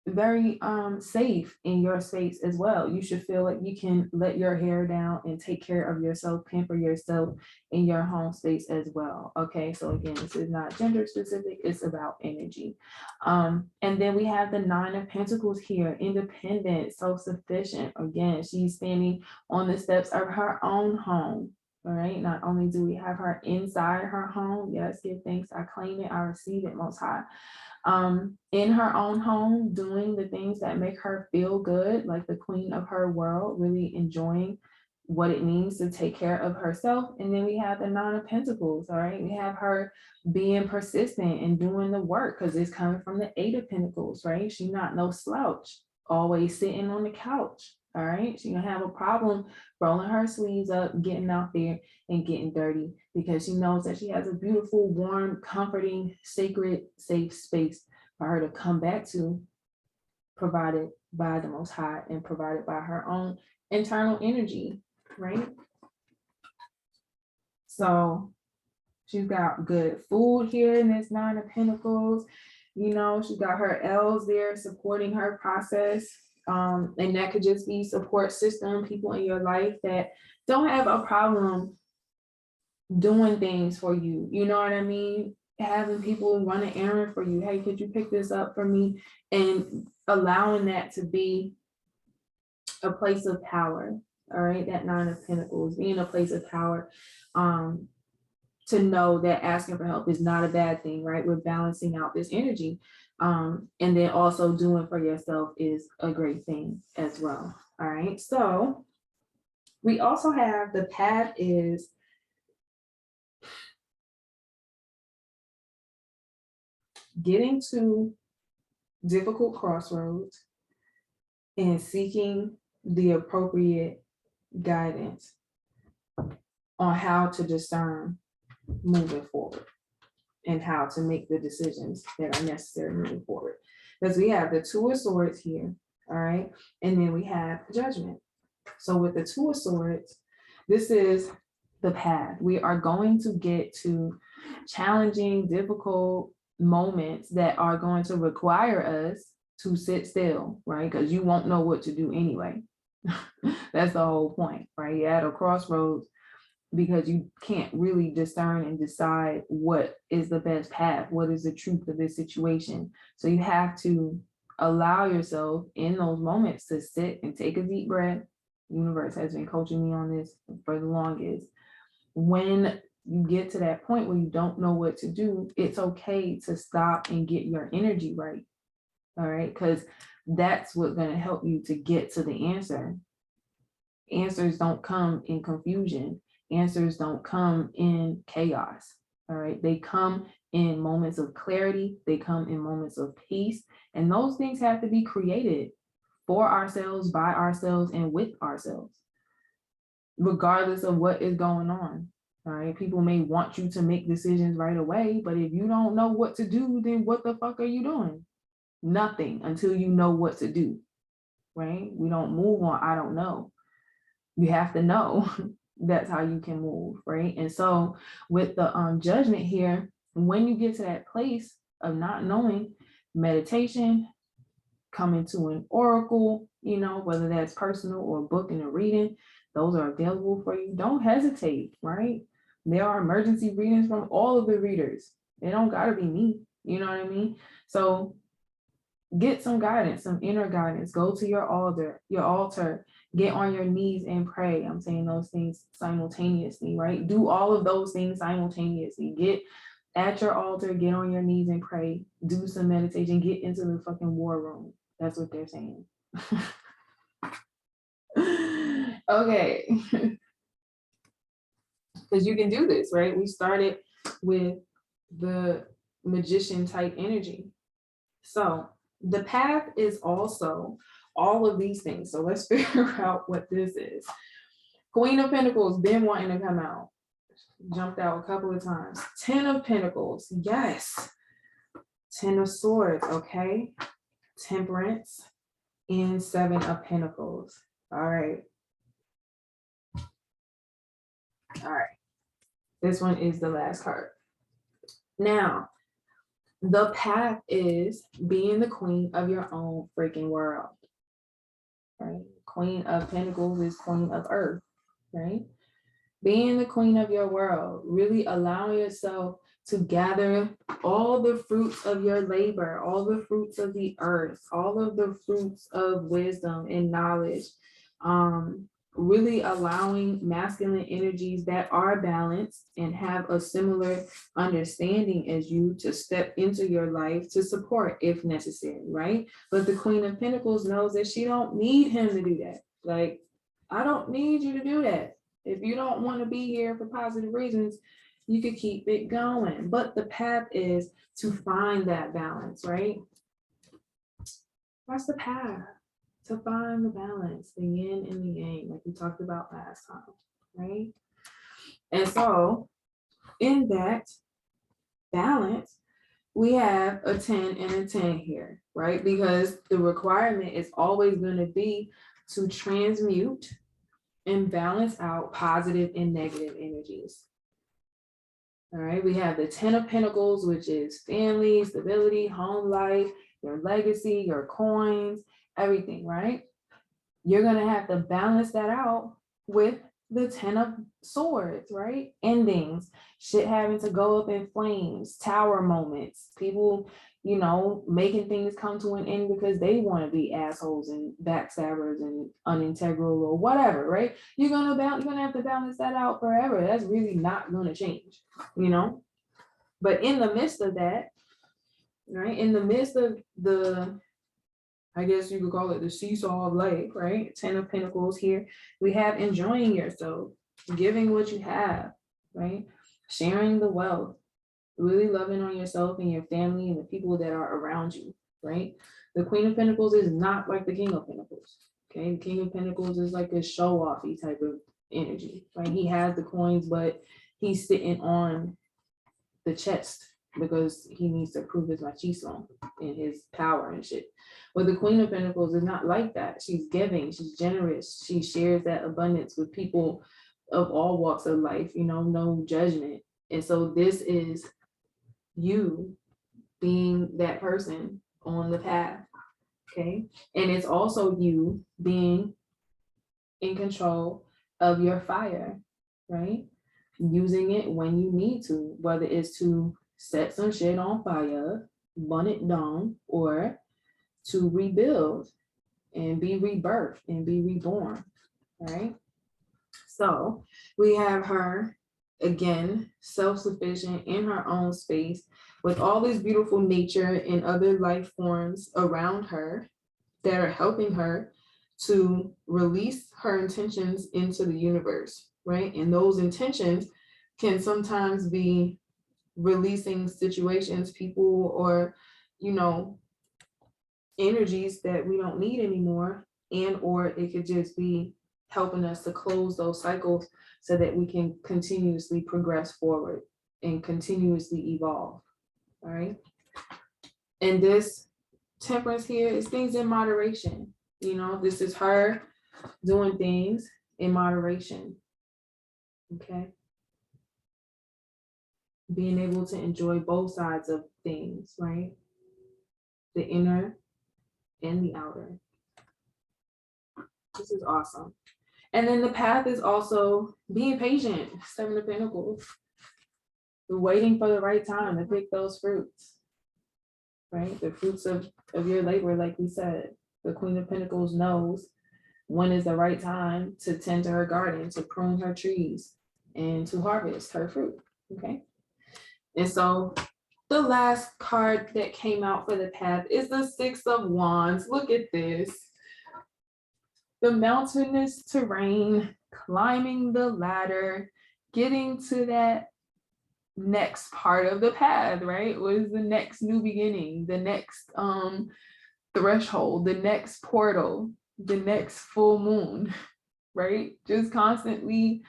very safe in your space as well. You should feel like you can let your hair down and take care of yourself, pamper yourself in your home space as well. Okay, so again, this is not gender specific, it's about energy. And then we have the 9 of Pentacles here, independent, self-sufficient. Again, she's standing on the steps of her own home. All right, not only do we have her inside her home, yes, give thanks, I claim it, I receive it, Most High. In her own home, doing the things that make her feel good, like the queen of her world, really enjoying what it means to take care of herself. And then we have the 9 of Pentacles, all right? We have her being persistent and doing the work because it's coming from the 8 of Pentacles, right? She's not no slouch, always sitting on the couch, all right? She gonna have a problem rolling her sleeves up, getting out there and getting dirty because she knows that she has a beautiful, warm, comforting, sacred, safe space for her to come back to, provided by the Most High and provided by her own internal energy, right? So she's got good food here in this 9 of Pentacles. You know, she got her L's there supporting her process. And that could just be support system, people in your life that don't have a problem doing things for you. You know what I mean? Having people run an errand for you. Hey, could you pick this up for me? And allowing that to be a place of power. All right, that 9 of Pentacles, being a place of power. To know that asking for help is not a bad thing, right? We're balancing out this energy. And then also doing for yourself is a great thing as well. All right, so we also have the path is getting to difficult crossroads and seeking the appropriate guidance on how to discern moving forward and how to make the decisions that are necessary moving forward. Because we have the 2 of Swords here, all right? And then we have Judgment. So with the 2 of Swords, this is the path. We are going to get to challenging, difficult moments that are going to require us to sit still, right? Because you won't know what to do anyway. That's the whole point, right? You're at a crossroads because you can't really discern and decide what is the best path, what is the truth of this situation. So you have to allow yourself in those moments to sit and take a deep breath. The universe has been coaching me on this for the longest. When you get to that point where you don't know what to do, it's okay to stop and get your energy right. All right, because that's what's going to help you to get to the answer. Answers don't come in confusion. Answers don't come in chaos. All right, they come in moments of clarity. They come in moments of peace. And those things have to be created for ourselves, by ourselves, and with ourselves, regardless of what is going on. All right, people may want you to make decisions right away, but if you don't know what to do, then what the fuck are you doing? Nothing until you know what to do, right? We don't move on, I don't know. You have to know. That's how you can move, right? And so with the Judgment here, when you get to that place of not knowing, meditation, coming to an oracle, you know, whether that's personal or book and a reading, those are available for you. Don't hesitate, right? There are emergency readings from all of the readers. They don't gotta be me, you know what I mean? So get some guidance, some inner guidance. Go to your altar, get on your knees and pray. I'm saying those things simultaneously, right? Do all of those things simultaneously. Get at your altar, get on your knees and pray, do some meditation, get into the fucking war room. That's what they're saying. Okay. Because you can do this, right? We started with the magician type energy. So the path is also all of these things. So let's figure out what this is. Queen of Pentacles, been wanting to come out. Jumped out a couple of times. 10 of Pentacles, yes. 10 of Swords, okay. Temperance and 7 of Pentacles. All right. All right. This one is the last card. Now, the path is being the queen of your own freaking world. Right? Queen of Pentacles is queen of earth, right? Being the queen of your world, really allowing yourself to gather all the fruits of your labor, all the fruits of the earth, all of the fruits of wisdom and knowledge. Really allowing masculine energies that are balanced and have a similar understanding as you to step into your life to support if necessary, right? But the Queen of Pentacles knows that she don't need him to do that. Like, I don't need you to do that. If you don't want to be here for positive reasons, you could keep it going. But the path is to find that balance, right? That's the path. To find the balance, the yin and the yang, like we talked about last time, right? And so in that balance, we have a 10 and a 10 here, right? Because the requirement is always going to be to transmute and balance out positive and negative energies. All right, we have the 10 of Pentacles, which is family, stability, home life, your legacy, your coins, everything, right? You're going to have to balance that out with the 10 of Swords, right? Endings, shit having to go up in flames, tower moments, people, you know, making things come to an end because they want to be assholes and backstabbers and unintegral or whatever, right? You're going to have to balance that out forever. That's really not going to change, you know? But in the midst of that, right? In the midst of the, I guess you could call it the seesaw of life, right? 10 of Pentacles here. We have enjoying yourself, giving what you have, right? Sharing the wealth, really loving on yourself and your family and the people that are around you, right? The Queen of Pentacles is not like the King of Pentacles, okay? The King of Pentacles is like a show-offy type of energy, right? He has the coins, but he's sitting on the chest because he needs to prove his machismo and his power and shit. But the Queen of Pentacles is not like that. She's giving, she's generous, she shares that abundance with people of all walks of life, you know, no judgment. And so this is you being that person on the path, okay? And it's also you being in control of your fire, right? Using it when you need to, whether it's to set some shit on fire, burn it down, or to rebuild and be rebirthed and be reborn, right? So we have her, again, self-sufficient in her own space with all this beautiful nature and other life forms around her that are helping her to release her intentions into the universe, right? And those intentions can sometimes be releasing situations, people, or, you know, energies that we don't need anymore, and or it could just be helping us to close those cycles so that we can continuously progress forward and continuously evolve. All right. And this Temperance here is things in moderation. You know, this is her doing things in moderation. Okay. Being able to enjoy both sides of things, right? The inner and the outer. This is awesome. And then the path is also being patient. 7 of Pentacles. We're waiting for the right time to pick those fruits, right? The fruits of your labor, like we said. The Queen of Pentacles knows when is the right time to tend to her garden, to prune her trees, and to harvest her fruit, okay? And so the last card that came out for the path is the Six of Wands. Look at this. The mountainous terrain, climbing the ladder, getting to that next part of the path, right? What is the next new beginning, the next threshold, the next portal, the next full moon, right? Just constantly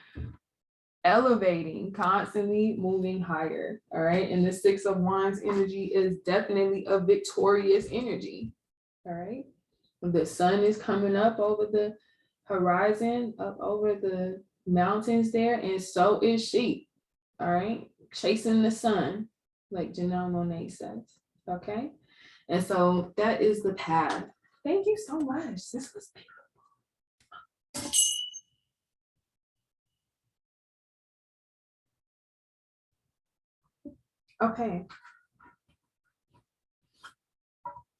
elevating, constantly moving higher, all right? And the Six of Wands energy is definitely a victorious energy, all right? The sun is coming up over the horizon, up over the mountains there, and so is she, all right? Chasing the sun, like Janelle Monáe says, okay? And so that is the path. Thank you so much. This was beautiful. Okay.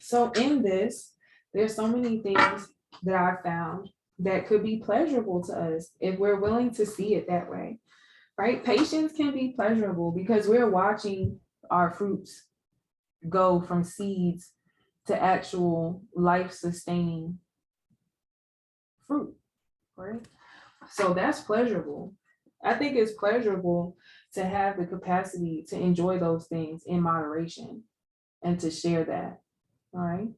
So in this, there's so many things that I found that could be pleasurable to us if we're willing to see it that way, right? Patience can be pleasurable because we're watching our fruits go from seeds to actual life-sustaining fruit, right? So that's pleasurable. I think it's pleasurable to have the capacity to enjoy those things in moderation and to share that, all right?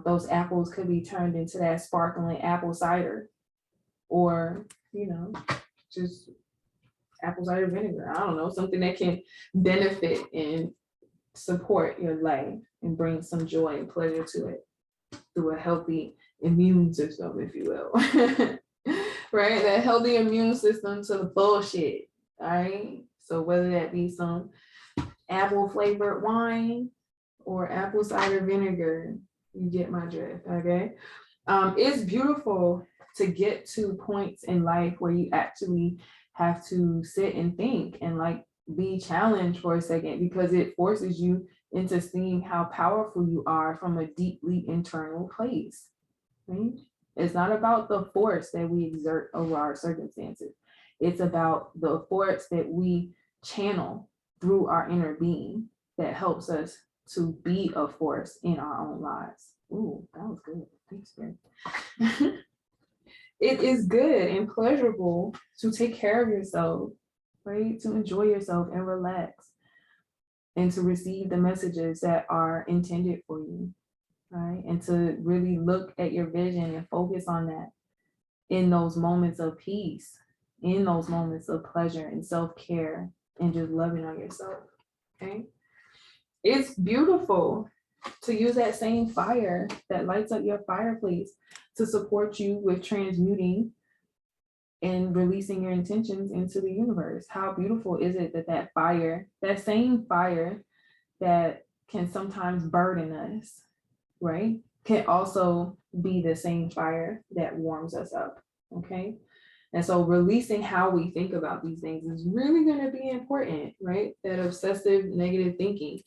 Those apples could be turned into that sparkling apple cider, or, you know, just apple cider vinegar. I don't know, something that can benefit and support your life and bring some joy and pleasure to it through a healthy immune system, if you will. Right? That healthy immune system to the bullshit. All right. So whether that be some apple flavored wine or apple cider vinegar, you get my drift. Okay. It's beautiful to get to points in life where you actually have to sit and think and like be challenged for a second, because it forces you into seeing how powerful you are from a deeply internal place, right? It's not about the force that we exert over our circumstances. It's about the force that we channel through our inner being that helps us to be a force in our own lives. Ooh, that was good. Thanks, Spirit. It is good and pleasurable to take care of yourself, right? To enjoy yourself and relax and to receive the messages that are intended for you, right? And to really look at your vision and focus on that in those moments of peace, in those moments of pleasure and self-care and just loving on yourself, okay? It's beautiful to use that same fire that lights up your fireplace to support you with transmuting and releasing your intentions into the universe. How beautiful is it that that fire, that same fire that can sometimes burden us, right, can also be the same fire that warms us up, okay? And so releasing how we think about these things is really going to be important, right? That obsessive negative thinking,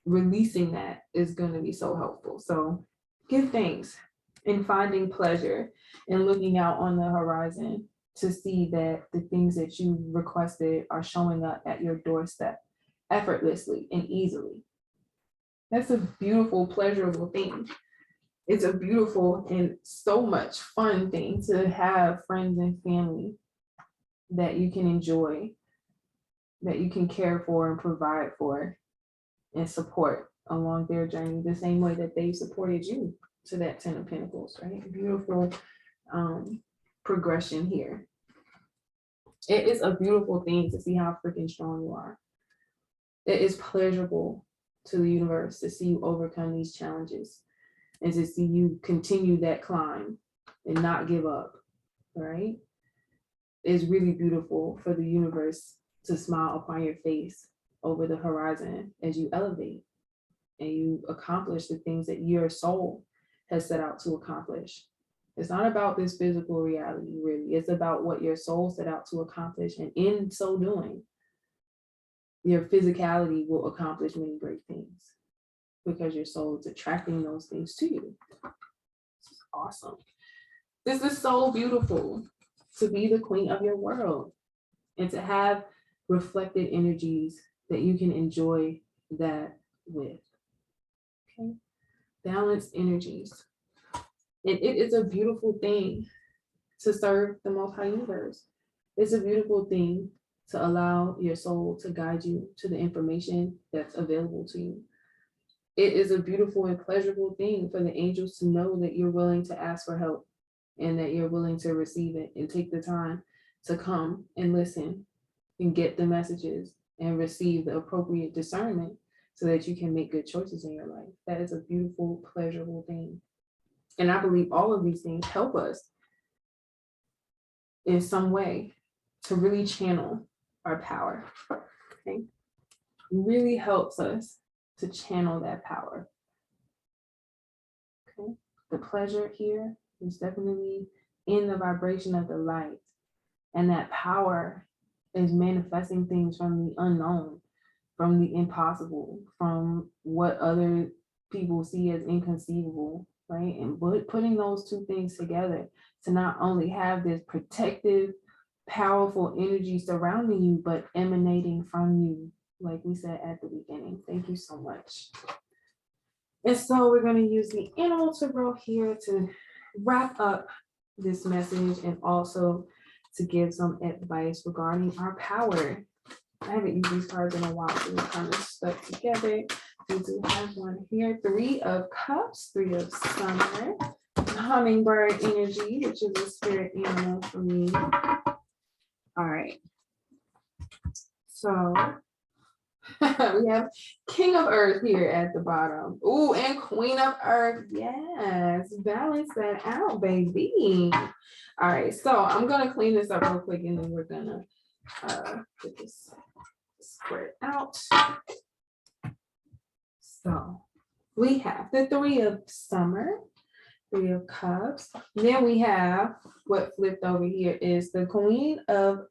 releasing that is going to be so helpful. So give thanks in finding pleasure and looking out on the horizon to see that the things that you requested are showing up at your doorstep effortlessly and easily. That's a beautiful, pleasurable thing. It's a beautiful and so much fun thing to have friends and family that you can enjoy, that you can care for and provide for and support along their journey the same way that they supported you to that 10 of Pentacles, right? Beautiful progression here. It is a beautiful thing to see how freaking strong you are. It is pleasurable to the universe to see you overcome these challenges and to see you continue that climb and not give up, right? It's really beautiful for the universe to smile upon your face over the horizon as you elevate and you accomplish the things that your soul has set out to accomplish. It's not about this physical reality, really. It's about what your soul set out to accomplish. And in so doing, your physicality will accomplish many great things because your soul is attracting those things to you. This is awesome. This is so beautiful to be the queen of your world and to have reflected energies that you can enjoy that with. Okay, balanced energies. And it is a beautiful thing to serve the Most High Universe. It's a beautiful thing to allow your soul to guide you to the information that's available to you. It is a beautiful and pleasurable thing for the angels to know that you're willing to ask for help and that you're willing to receive it and take the time to come and listen and get the messages and receive the appropriate discernment so that you can make good choices in your life. That is a beautiful, pleasurable thing. And I believe all of these things help us in some way to really channel our power. Okay, really helps us to channel that power. Okay, the pleasure here is definitely in the vibration of the light, and that power is manifesting things from the unknown, from the impossible, from what other people see as inconceivable, right? And putting those two things together to not only have this protective, powerful energy surrounding you, but emanating from you, like we said at the beginning. Thank you so much. And so we're going to use the Animal Tarot here to wrap up this message and also to give some advice regarding our power. I haven't used these cards in a while, so they're kind of stuck together. We do have one here, 3 of Cups, 3 of Summer, Hummingbird energy, which is a spirit animal for me. All right. So we have King of Earth here at the bottom. Ooh, and Queen of Earth. Yes, balance that out, baby. All right, so I'm gonna clean this up real quick, and then we're gonna get this spread out. So we have the 3 of Summer, 3 of Cups. Then we have what flipped over here is the Queen of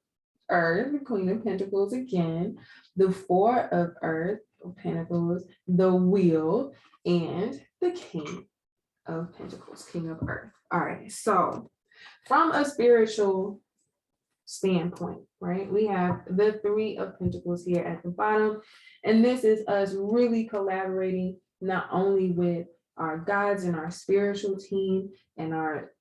Earth, Queen of Pentacles again, the 4 of Earth, Pentacles, the Wheel, and the King of Pentacles, King of Earth. All right, so from a spiritual standpoint, right, we have the 3 of Pentacles here at the bottom, and this is us really collaborating not only with our guides and our spiritual team and our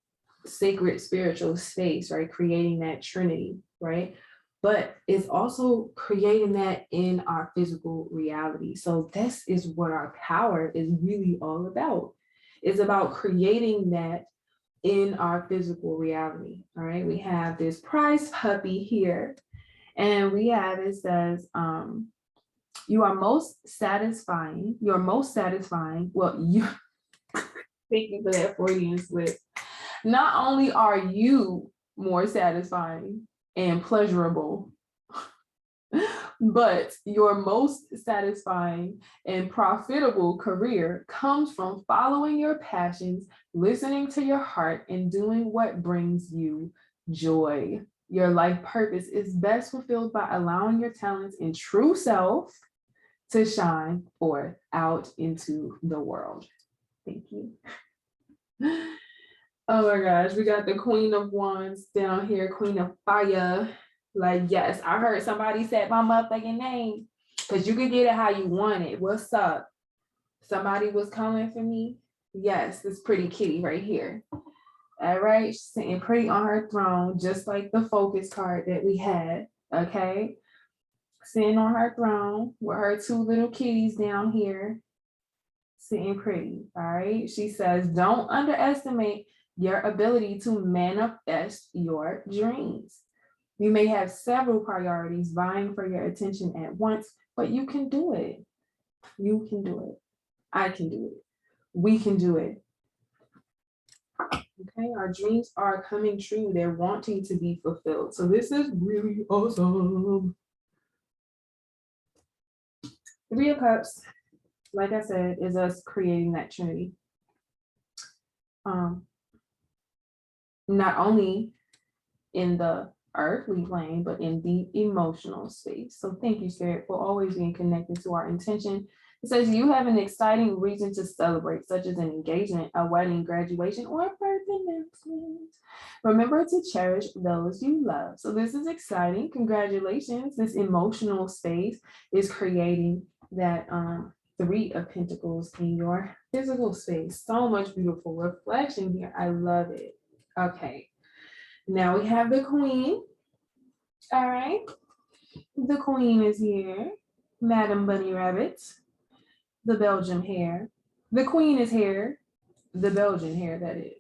sacred spiritual space, right, creating that Trinity, right, but it's also creating that in our physical reality. So this is what our power is really all about. It's about creating that in our physical reality. All right, we have this prize puppy here, and we have, it says, you are most satisfying, well, you, thank you for that Freudian slip. Not only are you more satisfying and pleasurable, but your most satisfying and profitable career comes from following your passions, listening to your heart, and doing what brings you joy. Your life purpose is best fulfilled by allowing your talents and true self to shine forth out into the world. Thank you. Oh my gosh, we got the Queen of Wands down here, Queen of Fire. Like, yes, I heard somebody said my motherfucking name, because you could get it how you want it. What's up? Somebody was coming for me. Yes, this pretty kitty right here. All right, she's sitting pretty on her throne, just like the focus card that we had. Okay, sitting on her throne with her 2 little kitties down here, sitting pretty. All right, she says, don't underestimate your ability to manifest your dreams. You may have several priorities vying for your attention at once, but you can do it. You can do it. I can do it. We can do it. Okay, our dreams are coming true. They're wanting to be fulfilled. So this is really awesome. 3 of Cups, like I said, is us creating that Trinity. Not only in the earthly plane, but in the emotional space. So thank you, Spirit, for always being connected to our intention It says you have an exciting reason to celebrate, such as an engagement, a wedding, graduation, or a birth announcement. Remember to cherish those you love. So this is exciting. Congratulations. This emotional space is creating that Three of Pentacles in your physical space. So much beautiful reflection here. I love it. Okay. Now we have the Queen. All right. The Queen is here. Madam Bunny Rabbit. The Belgian hair. The Queen is here. The Belgian hair, that is.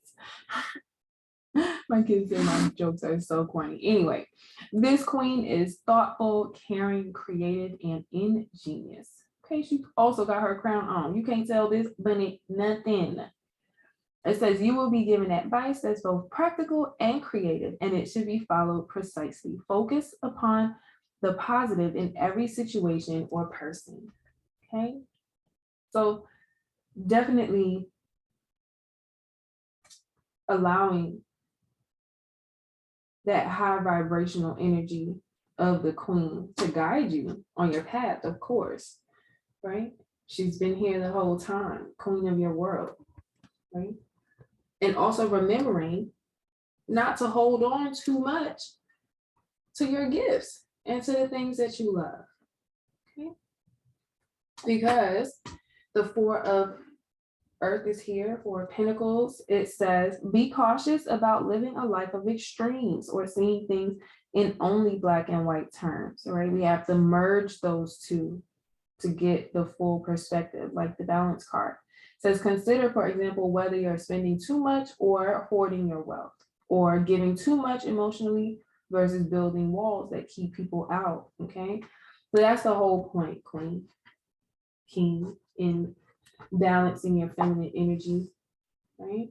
My kids say my jokes are so corny. Anyway, this Queen is thoughtful, caring, creative, and ingenious. Okay, she also got her crown on. You can't tell this bunny nothing. It says you will be given advice that's both practical and creative, and it should be followed precisely. Focus upon the positive in every situation or person. Okay, so definitely allowing that high vibrational energy of the Queen to guide you on your path, of course, right? She's been here the whole time, Queen of your world, right? And also remembering not to hold on too much to your gifts and to the things that you love, okay? Because the Four of Earth is here, Four of Pentacles. It says, be cautious about living a life of extremes or seeing things in only black and white terms, right? We have to merge those two to get the full perspective, like the balance card. It says, consider, for example, whether you're spending too much or hoarding your wealth, or giving too much emotionally versus building walls that keep people out, okay? So that's the whole point, Queen, King, in balancing your feminine energy, right?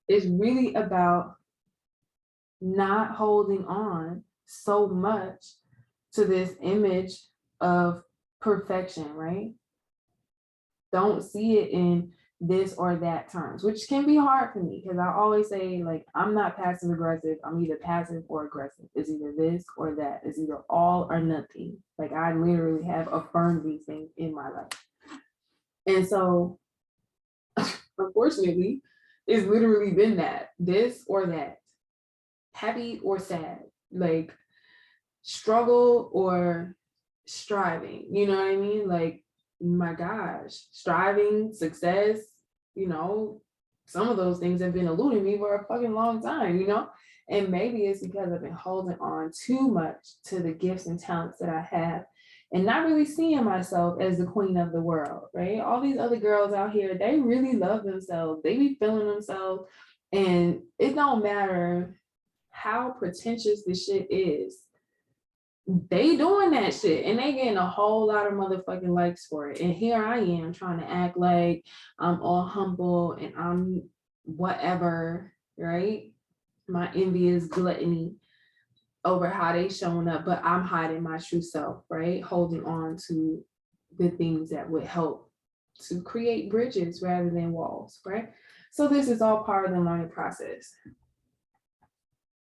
It's really about not holding on so much to this image of perfection, right? Don't see it in this or that terms, which can be hard for me because I always say, like, I'm not passive aggressive. I'm either passive or aggressive. It's either this or that. It's either all or nothing. Like, I literally have affirmed these things in my life. And so, unfortunately, it's literally been that, this or that, happy or sad, like struggle or striving, you know what I mean? Like, my gosh, striving, success, you know, some of those things have been eluding me for a fucking long time, you know? And maybe it's because I've been holding on too much to the gifts and talents that I have and not really seeing myself as the queen of the world, right? All these other girls out here, they really love themselves. They be feeling themselves, and it don't matter how pretentious the shit is. They doing that shit and they getting a whole lot of motherfucking likes for it. And here I am trying to act like I'm all humble and I'm whatever, right? My envy is gluttony over how they showing up, but I'm hiding my true self, right? Holding on to the things that would help to create bridges rather than walls, right? So this is all part of the learning process.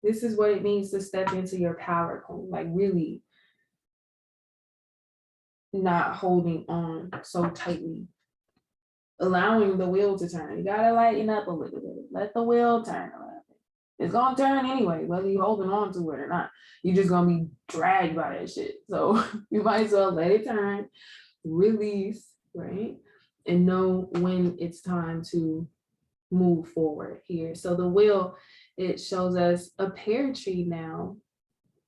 This is what it means to step into your power, like really not holding on so tightly, allowing the wheel to turn. You gotta lighten up a little bit. Let the wheel turn a little bit. It's gonna turn anyway, whether you're holding on to it or not. You're just gonna be dragged by that shit. So you might as well let it turn, release, right? And know when it's time to move forward here. So the wheel, it shows us a pear tree now,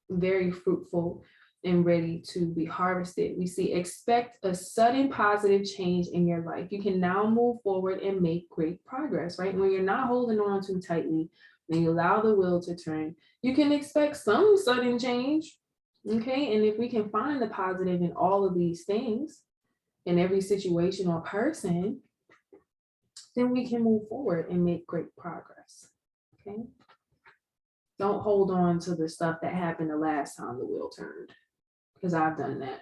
very fruitful and ready to be harvested. We see, expect a sudden positive change in your life. You can now move forward and make great progress, right? When you're not holding on too tightly, when you allow the wheel to turn, you can expect some sudden change, okay? And if we can find the positive in all of these things, in every situation or person, then we can move forward and make great progress, okay? Don't hold on to the stuff that happened the last time the wheel turned, because I've done that.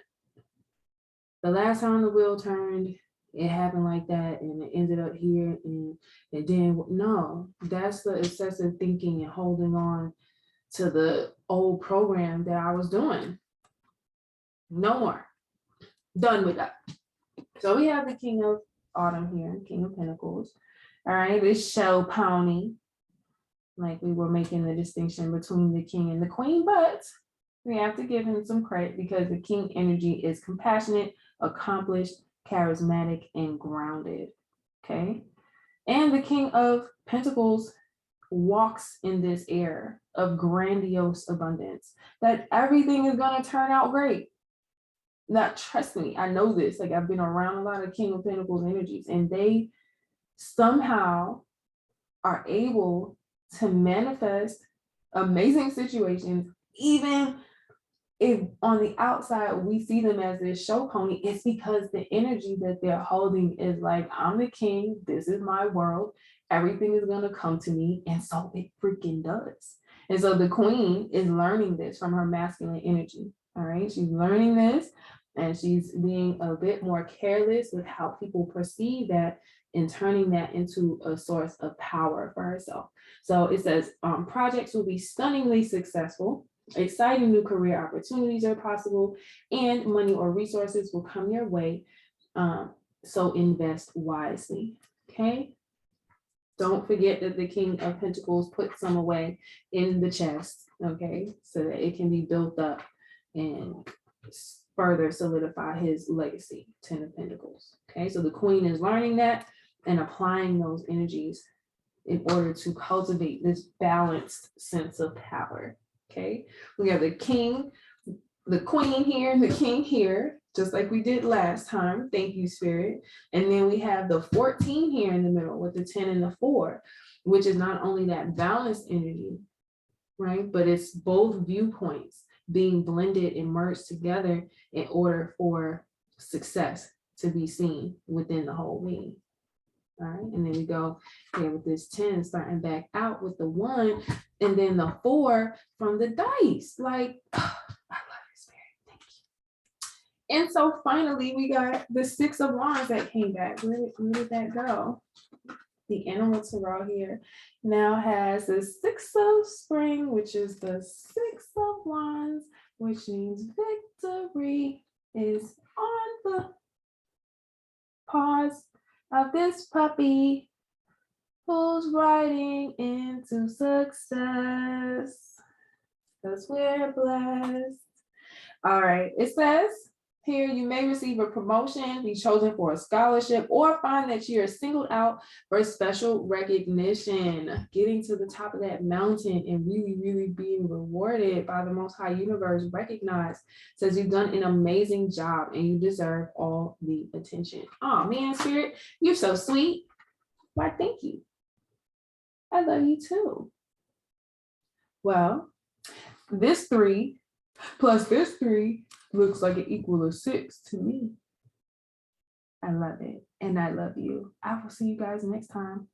The last time the wheel turned, it happened like that and it ended up here and then, no, that's the excessive thinking and holding on to the old program that I was doing. No more. Done with that. So we have the King of Autumn here, King of Pentacles. All right, this show pony. Like we were making the distinction between the king and the queen, but we have to give him some credit because the king energy is compassionate, accomplished, charismatic, and grounded. Okay. And the King of Pentacles walks in this air of grandiose abundance, that everything is going to turn out great. Now, trust me, I know this. Like, I've been around a lot of King of Pentacles energies, and they somehow are able to manifest amazing situations, even if on the outside we see them as this show pony. It's because the energy that they're holding is like, I'm the king, this is my world, everything is going to come to me, and so it freaking does. And so the queen is learning this from her masculine energy. All right, she's learning this, and she's being a bit more careless with how people perceive that and turning that into a source of power for herself. So it says projects will be stunningly successful. Exciting new career opportunities are possible, and money or resources will come your way. So invest wisely. Okay. Don't forget that the King of Pentacles put some away in the chest. Okay. So that it can be built up and further solidify his legacy. 10 of Pentacles. Okay. So the queen is learning that and applying those energies in order to cultivate this balanced sense of power. Okay, we have the king, the queen here, and the king here, just like we did last time. Thank you, Spirit. And then we have the 14 here in the middle with the 10 and the 4, which is not only that balanced energy, right? But it's both viewpoints being blended and merged together in order for success to be seen within the whole being. All right, and then we go here with this 10 starting back out with the 1 and then the 4 from the dice. Like, I love your Spirit. Thank you. And so finally we got the 6 of Wands that came back. Where did that go? The Animal Tarot here now has the 6 of Spring, which is the 6 of Wands, which means victory is on the pause of this puppy who's riding into success, because we're blessed. All right, it says here, you may receive a promotion, be chosen for a scholarship, or find that you're singled out for special recognition. Getting to the top of that mountain and really, really being rewarded by the Most High Universe, recognized, says you've done an amazing job and you deserve all the attention. Oh man, Spirit, you're so sweet. Why, thank you. I love you too. Well, this 3 plus this 3 looks like an equal of 6 to me. I love it, and I love you. I will see you guys next time.